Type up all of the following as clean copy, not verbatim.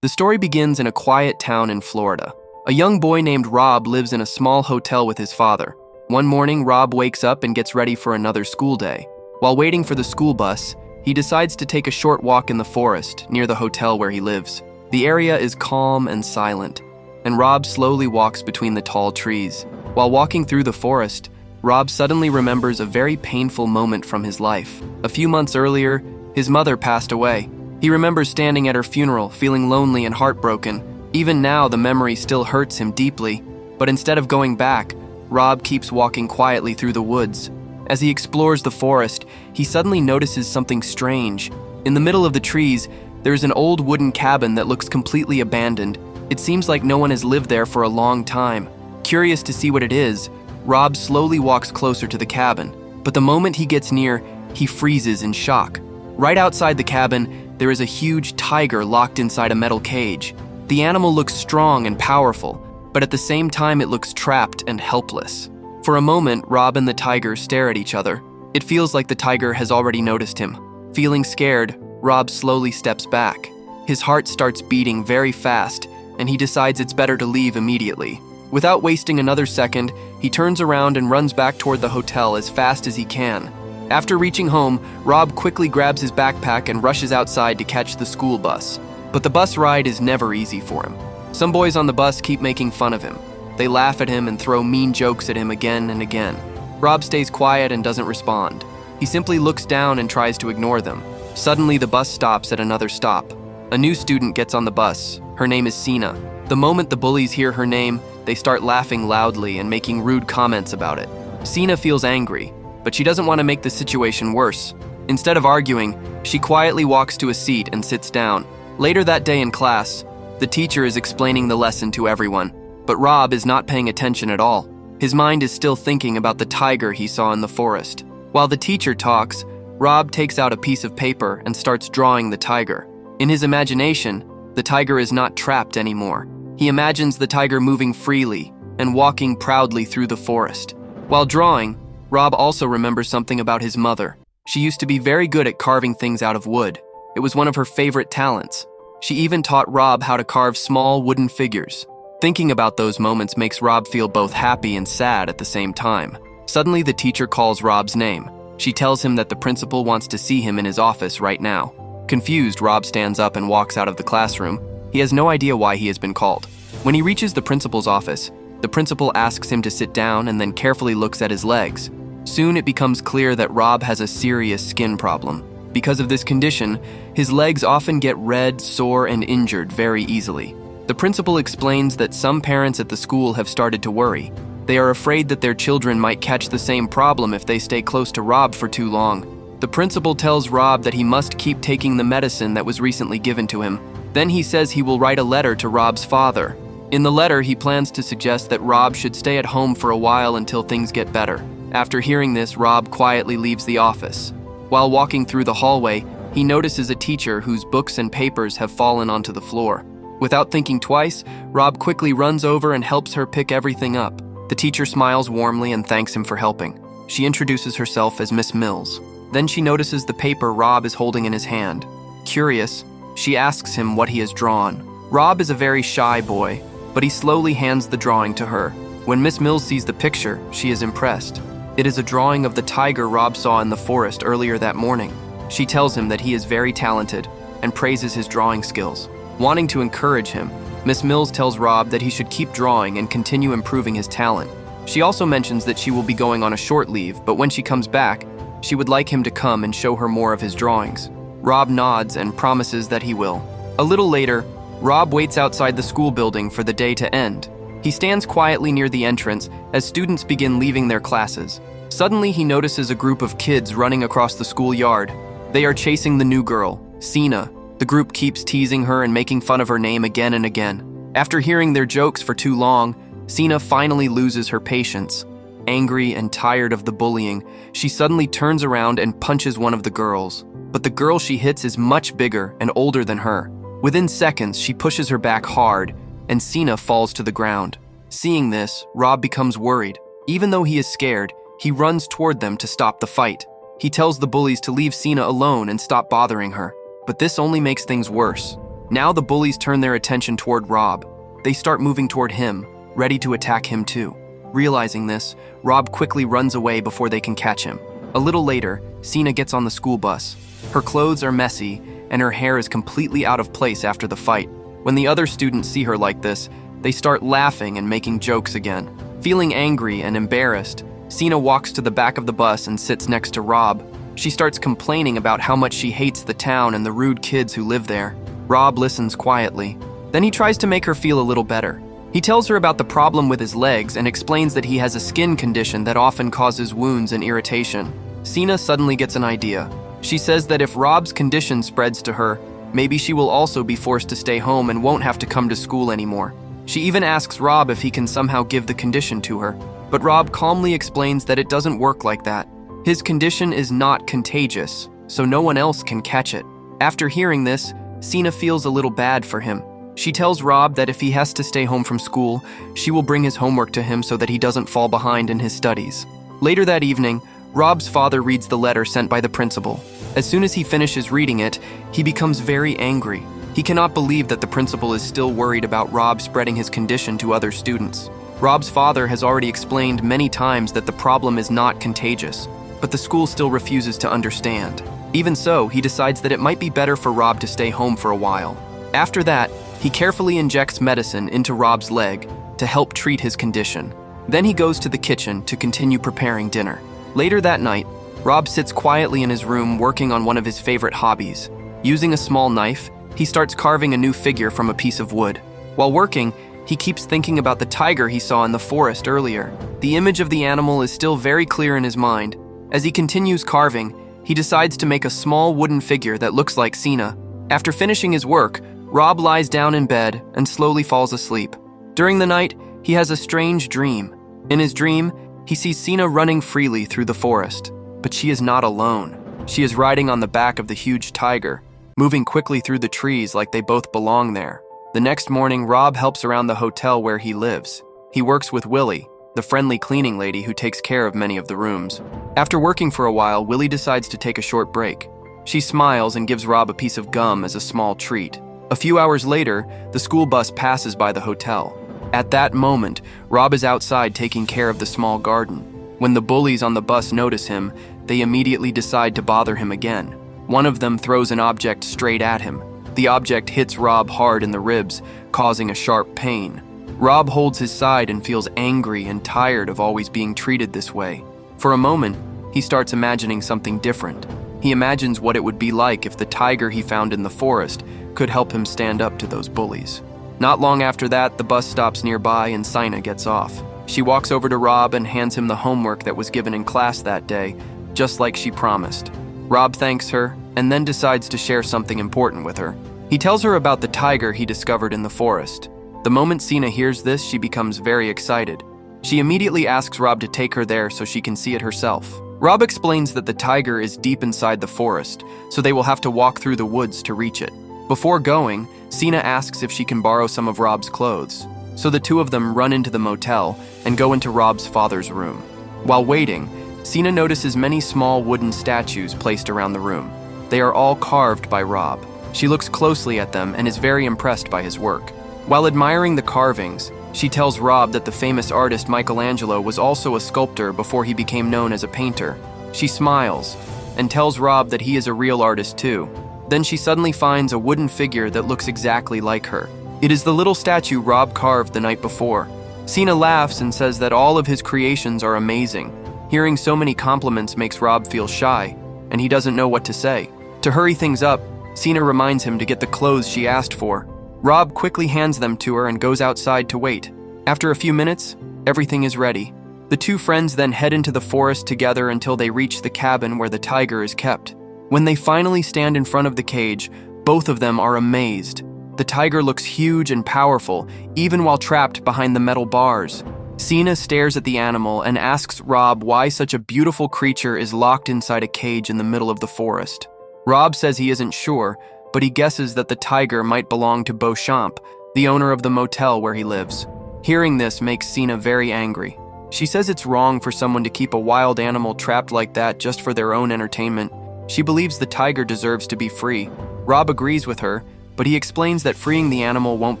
The story begins in a quiet town in Florida. A young boy named Rob lives in a small hotel with his father. One morning, Rob wakes up and gets ready for another school day. While waiting for the school bus, he decides to take a short walk in the forest near the hotel where he lives. The area is calm and silent, and Rob slowly walks between the tall trees. While walking through the forest, Rob suddenly remembers a very painful moment from his life. A few months earlier, his mother passed away. He remembers standing at her funeral, feeling lonely and heartbroken. Even now, the memory still hurts him deeply, but instead of going back, Rob keeps walking quietly through the woods. As he explores the forest, he suddenly notices something strange. In the middle of the trees, there is an old wooden cabin that looks completely abandoned. It seems like no one has lived there for a long time. Curious to see what it is, Rob slowly walks closer to the cabin, but the moment he gets near, he freezes in shock. Right outside the cabin, there is a huge tiger locked inside a metal cage. The animal looks strong and powerful, but at the same time it looks trapped and helpless. For a moment, Rob and the tiger stare at each other. It feels like the tiger has already noticed him. Feeling scared, Rob slowly steps back. His heart starts beating very fast, and he decides it's better to leave immediately. Without wasting another second, he turns around and runs back toward the hotel as fast as he can. After reaching home, Rob quickly grabs his backpack and rushes outside to catch the school bus. But the bus ride is never easy for him. Some boys on the bus keep making fun of him. They laugh at him and throw mean jokes at him again and again. Rob stays quiet and doesn't respond. He simply looks down and tries to ignore them. Suddenly, the bus stops at another stop. A new student gets on the bus. Her name is Cina. The moment the bullies hear her name, they start laughing loudly and making rude comments about it. Cina feels angry, but she doesn't want to make the situation worse. Instead of arguing, she quietly walks to a seat and sits down. Later that day in class, the teacher is explaining the lesson to everyone, but Rob is not paying attention at all. His mind is still thinking about the tiger he saw in the forest. While the teacher talks, Rob takes out a piece of paper and starts drawing the tiger. In his imagination, the tiger is not trapped anymore. He imagines the tiger moving freely and walking proudly through the forest. While drawing, Rob also remembers something about his mother. She used to be very good at carving things out of wood. It was one of her favorite talents. She even taught Rob how to carve small wooden figures. Thinking about those moments makes Rob feel both happy and sad at the same time. Suddenly, the teacher calls Rob's name. She tells him that the principal wants to see him in his office right now. Confused, Rob stands up and walks out of the classroom. He has no idea why he has been called. When he reaches the principal's office, the principal asks him to sit down and then carefully looks at his legs. Soon it becomes clear that Rob has a serious skin problem. Because of this condition, his legs often get red, sore, and injured very easily. The principal explains that some parents at the school have started to worry. They are afraid that their children might catch the same problem if they stay close to Rob for too long. The principal tells Rob that he must keep taking the medicine that was recently given to him. Then he says he will write a letter to Rob's father. In the letter, he plans to suggest that Rob should stay at home for a while until things get better. After hearing this, Rob quietly leaves the office. While walking through the hallway, he notices a teacher whose books and papers have fallen onto the floor. Without thinking twice, Rob quickly runs over and helps her pick everything up. The teacher smiles warmly and thanks him for helping. She introduces herself as Miss Mills. Then she notices the paper Rob is holding in his hand. Curious, she asks him what he has drawn. Rob is a very shy boy, but he slowly hands the drawing to her. When Miss Mills sees the picture, she is impressed. It is a drawing of the tiger Rob saw in the forest earlier that morning. She tells him that he is very talented and praises his drawing skills. Wanting to encourage him, Miss Mills tells Rob that he should keep drawing and continue improving his talent. She also mentions that she will be going on a short leave, but when she comes back, she would like him to come and show her more of his drawings. Rob nods and promises that he will. A little later, Rob waits outside the school building for the day to end. He stands quietly near the entrance as students begin leaving their classes. Suddenly, he notices a group of kids running across the schoolyard. They are chasing the new girl, Cina. The group keeps teasing her and making fun of her name again and again. After hearing their jokes for too long, Cina finally loses her patience. Angry and tired of the bullying, she suddenly turns around and punches one of the girls. But the girl she hits is much bigger and older than her. Within seconds, she pushes her back hard, and Cina falls to the ground. Seeing this, Rob becomes worried. Even though he is scared, he runs toward them to stop the fight. He tells the bullies to leave Cina alone and stop bothering her. But this only makes things worse. Now the bullies turn their attention toward Rob. They start moving toward him, ready to attack him too. Realizing this, Rob quickly runs away before they can catch him. A little later, Cina gets on the school bus. Her clothes are messy, and her hair is completely out of place after the fight. When the other students see her like this, they start laughing and making jokes again. Feeling angry and embarrassed, Cina walks to the back of the bus and sits next to Rob. She starts complaining about how much she hates the town and the rude kids who live there. Rob listens quietly. Then he tries to make her feel a little better. He tells her about the problem with his legs and explains that he has a skin condition that often causes wounds and irritation. Cina suddenly gets an idea. She says that if Rob's condition spreads to her, maybe she will also be forced to stay home and won't have to come to school anymore. She even asks Rob if he can somehow give the condition to her, but Rob calmly explains that it doesn't work like that. His condition is not contagious, so no one else can catch it. After hearing this, Cina feels a little bad for him. She tells Rob that if he has to stay home from school, she will bring his homework to him so that he doesn't fall behind in his studies. Later that evening, Rob's father reads the letter sent by the principal. As soon as he finishes reading it, he becomes very angry. He cannot believe that the principal is still worried about Rob spreading his condition to other students. Rob's father has already explained many times that the problem is not contagious, but the school still refuses to understand. Even so, he decides that it might be better for Rob to stay home for a while. After that, he carefully injects medicine into Rob's leg to help treat his condition. Then he goes to the kitchen to continue preparing dinner. Later that night, Rob sits quietly in his room working on one of his favorite hobbies. Using a small knife, he starts carving a new figure from a piece of wood. While working, he keeps thinking about the tiger he saw in the forest earlier. The image of the animal is still very clear in his mind. As he continues carving, he decides to make a small wooden figure that looks like Cina. After finishing his work, Rob lies down in bed and slowly falls asleep. During the night, he has a strange dream. In his dream, he sees Cina running freely through the forest. But she is not alone. She is riding on the back of the huge tiger, moving quickly through the trees like they both belong there. The next morning, Rob helps around the hotel where he lives. He works with Willie, the friendly cleaning lady who takes care of many of the rooms. After working for a while, Willie decides to take a short break. She smiles and gives Rob a piece of gum as a small treat. A few hours later, the school bus passes by the hotel. At that moment, Rob is outside taking care of the small garden. When the bullies on the bus notice him, they immediately decide to bother him again. One of them throws an object straight at him. The object hits Rob hard in the ribs, causing a sharp pain. Rob holds his side and feels angry and tired of always being treated this way. For a moment, he starts imagining something different. He imagines what it would be like if the tiger he found in the forest could help him stand up to those bullies. Not long after that, the bus stops nearby and Cina gets off. She walks over to Rob and hands him the homework that was given in class that day, just like she promised. Rob thanks her and then decides to share something important with her. He tells her about the tiger he discovered in the forest. The moment Cina hears this, she becomes very excited. She immediately asks Rob to take her there so she can see it herself. Rob explains that the tiger is deep inside the forest, so they will have to walk through the woods to reach it. Before going, Cina asks if she can borrow some of Rob's clothes. So the two of them run into the motel and go into Rob's father's room. While waiting, Cina notices many small wooden statues placed around the room. They are all carved by Rob. She looks closely at them and is very impressed by his work. While admiring the carvings, she tells Rob that the famous artist Michelangelo was also a sculptor before he became known as a painter. She smiles and tells Rob that he is a real artist too. Then she suddenly finds a wooden figure that looks exactly like her. It is the little statue Rob carved the night before. Cina laughs and says that all of his creations are amazing. Hearing so many compliments makes Rob feel shy, and he doesn't know what to say. To hurry things up, Cina reminds him to get the clothes she asked for. Rob quickly hands them to her and goes outside to wait. After a few minutes, everything is ready. The two friends then head into the forest together until they reach the cabin where the tiger is kept. When they finally stand in front of the cage, both of them are amazed. The tiger looks huge and powerful, even while trapped behind the metal bars. Cina stares at the animal and asks Rob why such a beautiful creature is locked inside a cage in the middle of the forest. Rob says he isn't sure, but he guesses that the tiger might belong to Bochamp, the owner of the motel where he lives. Hearing this makes Cina very angry. She says it's wrong for someone to keep a wild animal trapped like that just for their own entertainment. She believes the tiger deserves to be free. Rob agrees with her but he explains that freeing the animal won't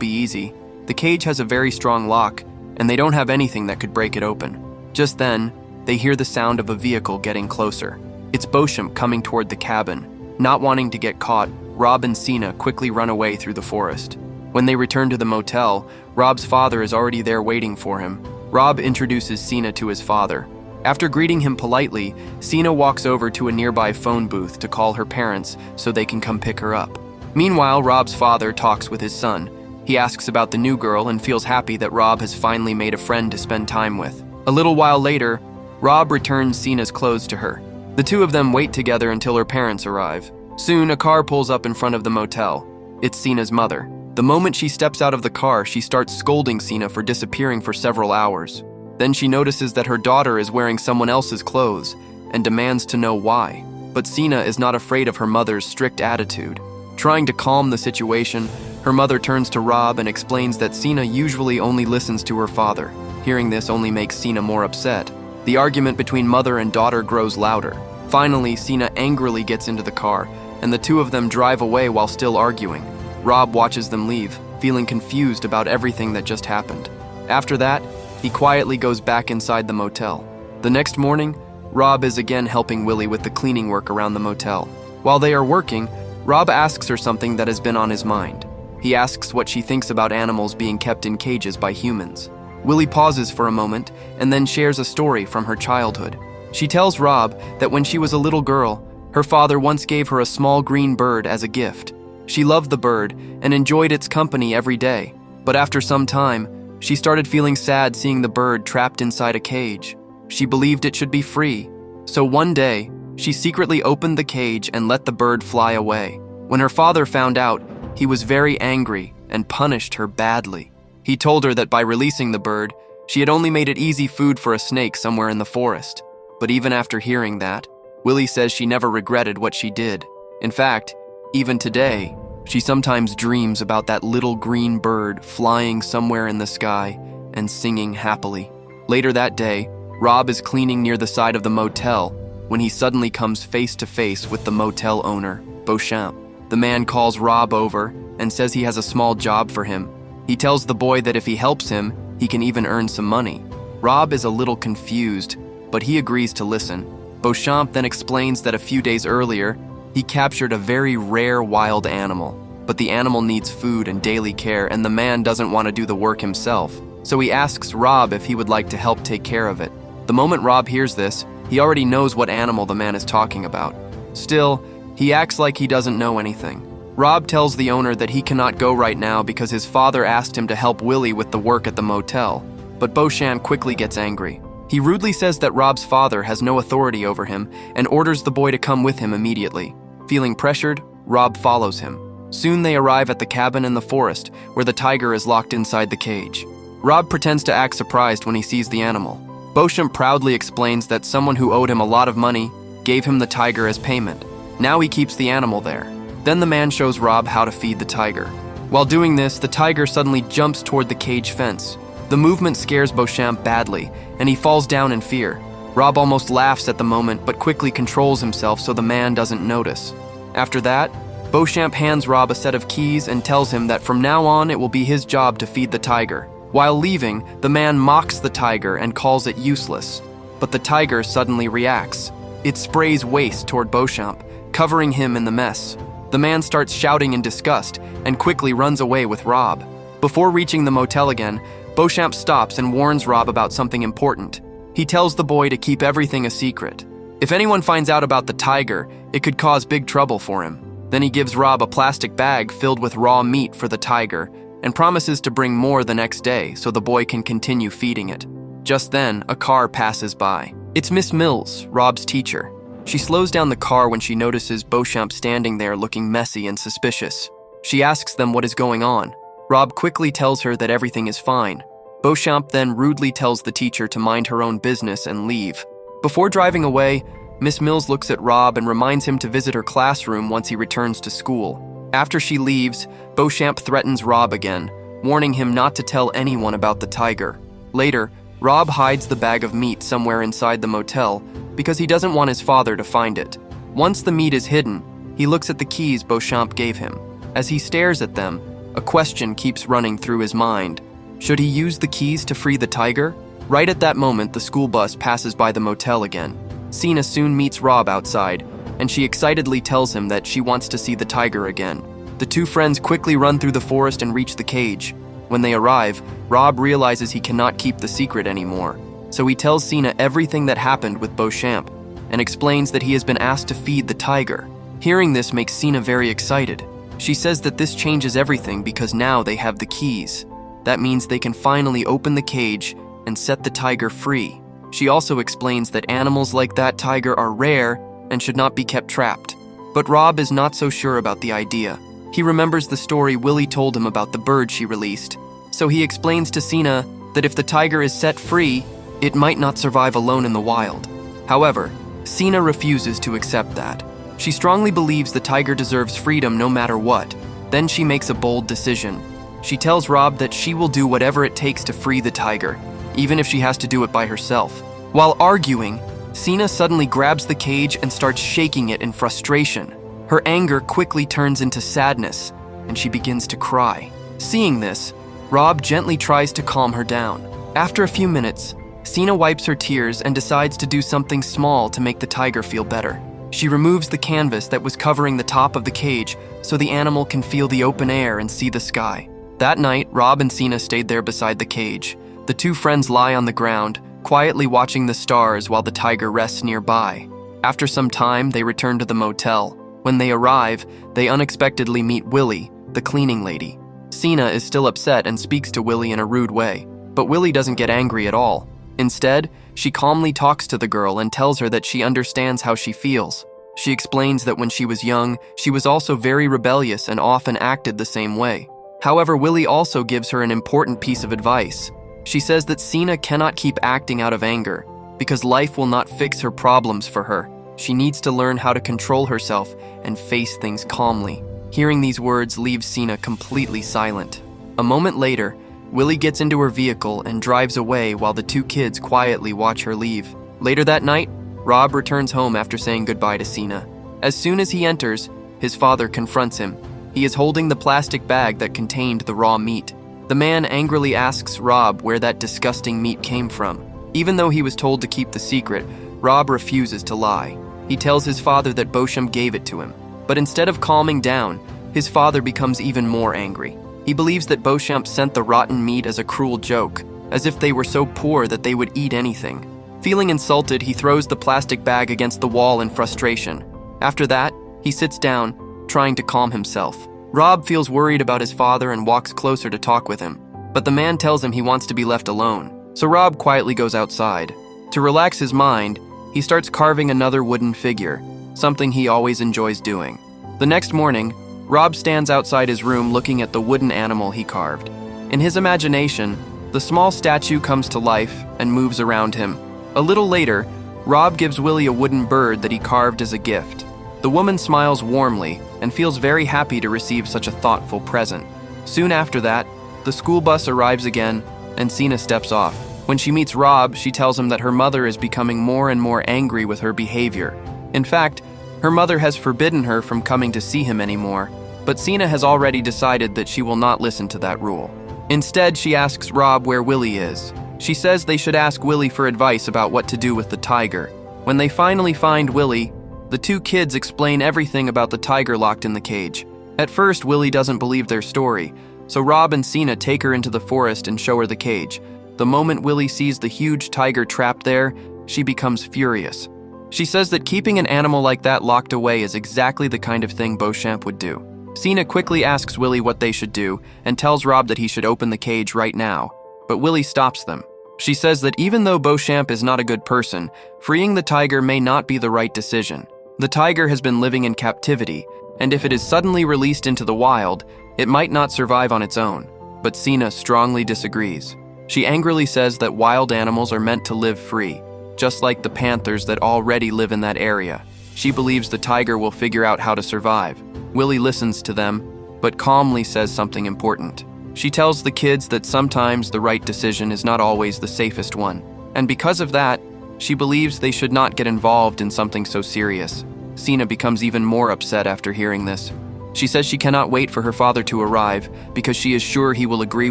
be easy. The cage has a very strong lock, and they don't have anything that could break it open. Just then, they hear the sound of a vehicle getting closer. It's Bochamp coming toward the cabin. Not wanting to get caught, Rob and Cina quickly run away through the forest. When they return to the motel, Rob's father is already there waiting for him. Rob introduces Cina to his father. After greeting him politely, Cina walks over to a nearby phone booth to call her parents so they can come pick her up. Meanwhile, Rob's father talks with his son. He asks about the new girl and feels happy that Rob has finally made a friend to spend time with. A little while later, Rob returns Cina's clothes to her. The two of them wait together until her parents arrive. Soon, a car pulls up in front of the motel. It's Cina's mother. The moment she steps out of the car, she starts scolding Cina for disappearing for several hours. Then she notices that her daughter is wearing someone else's clothes and demands to know why. But Cina is not afraid of her mother's strict attitude. Trying to calm the situation, her mother turns to Rob and explains that Cina usually only listens to her father. Hearing this only makes Cina more upset. The argument between mother and daughter grows louder. Finally, Cina angrily gets into the car, and the two of them drive away while still arguing. Rob watches them leave, feeling confused about everything that just happened. After that, he quietly goes back inside the motel. The next morning, Rob is again helping Willie with the cleaning work around the motel. While they are working, Rob asks her something that has been on his mind. He asks what she thinks about animals being kept in cages by humans. Willie pauses for a moment and then shares a story from her childhood. She tells Rob that when she was a little girl, her father once gave her a small green bird as a gift. She loved the bird and enjoyed its company every day, but after some time, she started feeling sad seeing the bird trapped inside a cage. She believed it should be free. So one day, she secretly opened the cage and let the bird fly away. When her father found out, he was very angry and punished her badly. He told her that by releasing the bird, she had only made it easy food for a snake somewhere in the forest. But even after hearing that, Willie says she never regretted what she did. In fact, even today, she sometimes dreams about that little green bird flying somewhere in the sky and singing happily. Later that day, Rob is cleaning near the side of the motel when he suddenly comes face to face with the motel owner, Bochamp. The man calls Rob over and says he has a small job for him. He tells the boy that if he helps him, he can even earn some money. Rob is a little confused, but he agrees to listen. Bochamp then explains that a few days earlier, he captured a very rare wild animal, but the animal needs food and daily care, and the man doesn't want to do the work himself. So he asks Rob if he would like to help take care of it. The moment Rob hears this, he already knows what animal the man is talking about. Still, he acts like he doesn't know anything. Rob tells the owner that he cannot go right now because his father asked him to help Willie with the work at the motel, but Bochamp quickly gets angry. He rudely says that Rob's father has no authority over him and orders the boy to come with him immediately. Feeling pressured, Rob follows him. Soon they arrive at the cabin in the forest where the tiger is locked inside the cage. Rob pretends to act surprised when he sees the animal. Bochamp proudly explains that someone who owed him a lot of money gave him the tiger as payment. Now he keeps the animal there. Then the man shows Rob how to feed the tiger. While doing this, the tiger suddenly jumps toward the cage fence. The movement scares Bochamp badly, and he falls down in fear. Rob almost laughs at the moment, but quickly controls himself so the man doesn't notice. After that, Bochamp hands Rob a set of keys and tells him that from now on it will be his job to feed the tiger. While leaving, the man mocks the tiger and calls it useless. But the tiger suddenly reacts. It sprays waste toward Bochamp, covering him in the mess. The man starts shouting in disgust and quickly runs away with Rob. Before reaching the motel again, Bochamp stops and warns Rob about something important. He tells the boy to keep everything a secret. If anyone finds out about the tiger, it could cause big trouble for him. Then he gives Rob a plastic bag filled with raw meat for the tiger and promises to bring more the next day so the boy can continue feeding it. Just then, a car passes by. It's Miss Mills, Rob's teacher. She slows down the car when she notices Bochamp standing there looking messy and suspicious. She asks them what is going on. Rob quickly tells her that everything is fine. Bochamp then rudely tells the teacher to mind her own business and leave. Before driving away, Miss Mills looks at Rob and reminds him to visit her classroom once he returns to school. After she leaves, Bochamp threatens Rob again, warning him not to tell anyone about the tiger. Later, Rob hides the bag of meat somewhere inside the motel because he doesn't want his father to find it. Once the meat is hidden, he looks at the keys Bochamp gave him. As he stares at them, a question keeps running through his mind. Should he use the keys to free the tiger? Right at that moment, the school bus passes by the motel again. Cina soon meets Rob outside, and she excitedly tells him that she wants to see the tiger again. The two friends quickly run through the forest and reach the cage. When they arrive, Rob realizes he cannot keep the secret anymore, so he tells Cina everything that happened with Bochamp and explains that he has been asked to feed the tiger. Hearing this makes Cina very excited. She says that this changes everything because now they have the keys. That means they can finally open the cage and set the tiger free. She also explains that animals like that tiger are rare and should not be kept trapped. But Rob is not so sure about the idea. He remembers the story Willie told him about the bird she released, so he explains to Cina that if the tiger is set free, it might not survive alone in the wild. However, Cina refuses to accept that. She strongly believes the tiger deserves freedom no matter what. Then she makes a bold decision. She tells Rob that she will do whatever it takes to free the tiger, even if she has to do it by herself. While arguing, Cina suddenly grabs the cage and starts shaking it in frustration. Her anger quickly turns into sadness, and she begins to cry. Seeing this, Rob gently tries to calm her down. After a few minutes, Cina wipes her tears and decides to do something small to make the tiger feel better. She removes the canvas that was covering the top of the cage so the animal can feel the open air and see the sky. That night, Rob and Cina stayed there beside the cage. The two friends lie on the ground, quietly watching the stars while the tiger rests nearby. After some time, they return to the motel. When they arrive, they unexpectedly meet Willie, the cleaning lady. Cina is still upset and speaks to Willie in a rude way, but Willie doesn't get angry at all. Instead, she calmly talks to the girl and tells her that she understands how she feels. She explains that when she was young, she was also very rebellious and often acted the same way. However, Willie also gives her an important piece of advice. She says that Cina cannot keep acting out of anger, because life will not fix her problems for her. She needs to learn how to control herself and face things calmly. Hearing these words leaves Cina completely silent. A moment later, Willie gets into her vehicle and drives away while the two kids quietly watch her leave. Later that night, Rob returns home after saying goodbye to Cina. As soon as he enters, his father confronts him. He is holding the plastic bag that contained the raw meat. The man angrily asks Rob where that disgusting meat came from. Even though he was told to keep the secret, Rob refuses to lie. He tells his father that Bochamp gave it to him. But instead of calming down, his father becomes even more angry. He believes that Bochamp sent the rotten meat as a cruel joke, as if they were so poor that they would eat anything. Feeling insulted, he throws the plastic bag against the wall in frustration. After that, he sits down, trying to calm himself. Rob feels worried about his father and walks closer to talk with him, but the man tells him he wants to be left alone. So Rob quietly goes outside. To relax his mind, he starts carving another wooden figure, something he always enjoys doing. The next morning, Rob stands outside his room looking at the wooden animal he carved. In his imagination, the small statue comes to life and moves around him. A little later, Rob gives Willie a wooden bird that he carved as a gift. The woman smiles warmly and feels very happy to receive such a thoughtful present. Soon after that, the school bus arrives again and Cina steps off. When she meets Rob, she tells him that her mother is becoming more and more angry with her behavior. In fact, her mother has forbidden her from coming to see him anymore, but Cina has already decided that she will not listen to that rule. Instead, she asks Rob where Willie is. She says they should ask Willie for advice about what to do with the tiger. When they finally find Willie, the two kids explain everything about the tiger locked in the cage. At first, Willie doesn't believe their story, so Rob and Cina take her into the forest and show her the cage. The moment Willie sees the huge tiger trapped there, she becomes furious. She says that keeping an animal like that locked away is exactly the kind of thing Bochamp would do. Cina quickly asks Willie what they should do and tells Rob that he should open the cage right now, but Willie stops them. She says that even though Bochamp is not a good person, freeing the tiger may not be the right decision. The tiger has been living in captivity, and if it is suddenly released into the wild, it might not survive on its own. But Cina strongly disagrees. She angrily says that wild animals are meant to live free, just like the panthers that already live in that area. She believes the tiger will figure out how to survive. Willie listens to them, but calmly says something important. She tells the kids that sometimes the right decision is not always the safest one, and because of that, she believes they should not get involved in something so serious. Cina becomes even more upset after hearing this. She says she cannot wait for her father to arrive because she is sure he will agree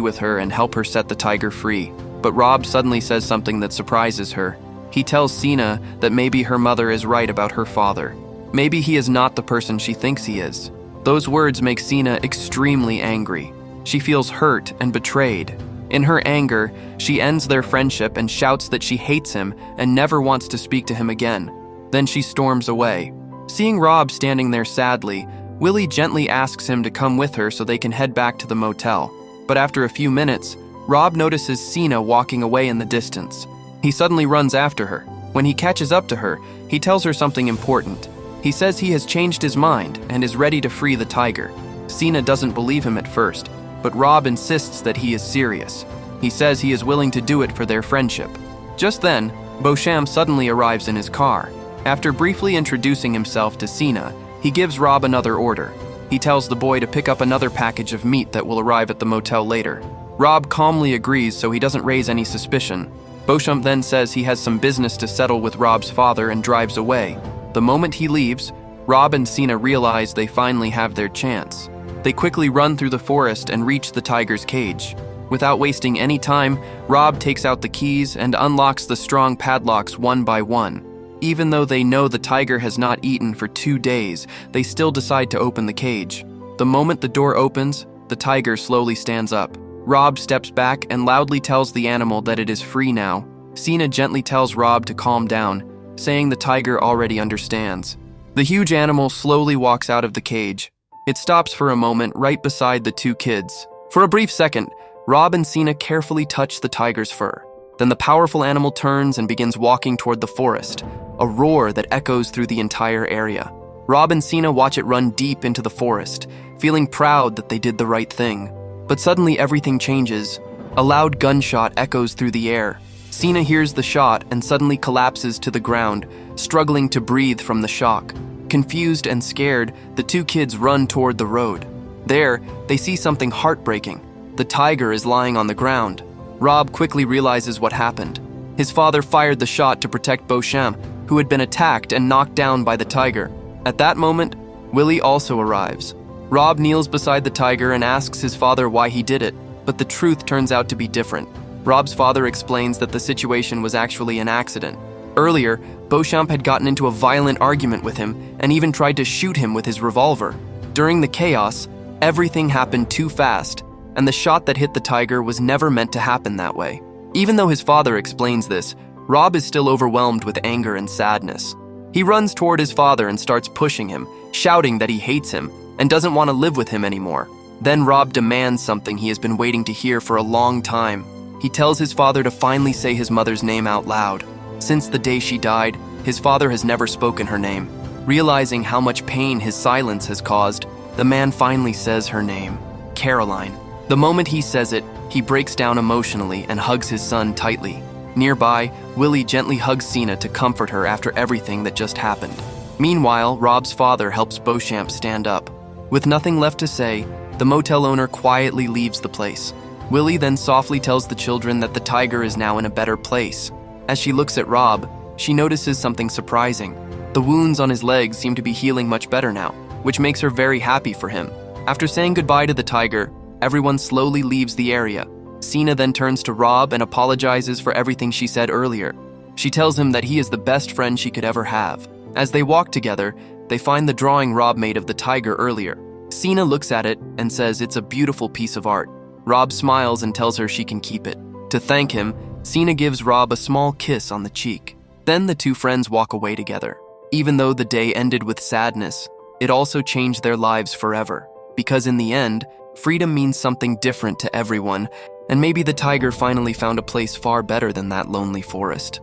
with her and help her set the tiger free. But Rob suddenly says something that surprises her. He tells Cina that maybe her mother is right about her father. Maybe he is not the person she thinks he is. Those words make Cina extremely angry. She feels hurt and betrayed. In her anger, she ends their friendship and shouts that she hates him and never wants to speak to him again. Then she storms away. Seeing Rob standing there sadly, Willie gently asks him to come with her so they can head back to the motel. But after a few minutes, Rob notices Cina walking away in the distance. He suddenly runs after her. When he catches up to her, he tells her something important. He says he has changed his mind and is ready to free the tiger. Cina doesn't believe him at first, but Rob insists that he is serious. He says he is willing to do it for their friendship. Just then, Bochamp suddenly arrives in his car. After briefly introducing himself to Cina, he gives Rob another order. He tells the boy to pick up another package of meat that will arrive at the motel later. Rob calmly agrees so he doesn't raise any suspicion. Bochamp then says he has some business to settle with Rob's father and drives away. The moment he leaves, Rob and Cina realize they finally have their chance. They quickly run through the forest and reach the tiger's cage. Without wasting any time, Rob takes out the keys and unlocks the strong padlocks one by one. Even though they know the tiger has not eaten for 2 days, they still decide to open the cage. The moment the door opens, the tiger slowly stands up. Rob steps back and loudly tells the animal that it is free now. Cina gently tells Rob to calm down, saying the tiger already understands. The huge animal slowly walks out of the cage. It stops for a moment right beside the two kids. For a brief second, Rob and Cina carefully touch the tiger's fur. Then the powerful animal turns and begins walking toward the forest, a roar that echoes through the entire area. Rob and Cina watch it run deep into the forest, feeling proud that they did the right thing. But suddenly everything changes. A loud gunshot echoes through the air. Cina hears the shot and suddenly collapses to the ground, struggling to breathe from the shock. Confused and scared, the two kids run toward the road. There, they see something heartbreaking. The tiger is lying on the ground. Rob quickly realizes what happened. His father fired the shot to protect Bochamp, who had been attacked and knocked down by the tiger. At that moment, Willie also arrives. Rob kneels beside the tiger and asks his father why he did it, but the truth turns out to be different. Rob's father explains that the situation was actually an accident. Earlier, Bochamp had gotten into a violent argument with him and even tried to shoot him with his revolver. During the chaos, everything happened too fast, and the shot that hit the tiger was never meant to happen that way. Even though his father explains this, Rob is still overwhelmed with anger and sadness. He runs toward his father and starts pushing him, shouting that he hates him and doesn't want to live with him anymore. Then Rob demands something he has been waiting to hear for a long time. He tells his father to finally say his mother's name out loud. Since the day she died, his father has never spoken her name. Realizing how much pain his silence has caused, the man finally says her name, Caroline. The moment he says it, he breaks down emotionally and hugs his son tightly. Nearby, Willie gently hugs Cina to comfort her after everything that just happened. Meanwhile, Rob's father helps Bochamp stand up. With nothing left to say, the motel owner quietly leaves the place. Willie then softly tells the children that the tiger is now in a better place. As she looks at Rob, she notices something surprising. The wounds on his legs seem to be healing much better now, which makes her very happy for him. After saying goodbye to the tiger, everyone slowly leaves the area. Cina then turns to Rob and apologizes for everything she said earlier. She tells him that he is the best friend she could ever have. As they walk together, they find the drawing Rob made of the tiger earlier. Cina looks at it and says it's a beautiful piece of art. Rob smiles and tells her she can keep it. To thank him, Cina gives Rob a small kiss on the cheek. Then the two friends walk away together. Even though the day ended with sadness, it also changed their lives forever. Because in the end, freedom means something different to everyone, and maybe the tiger finally found a place far better than that lonely forest.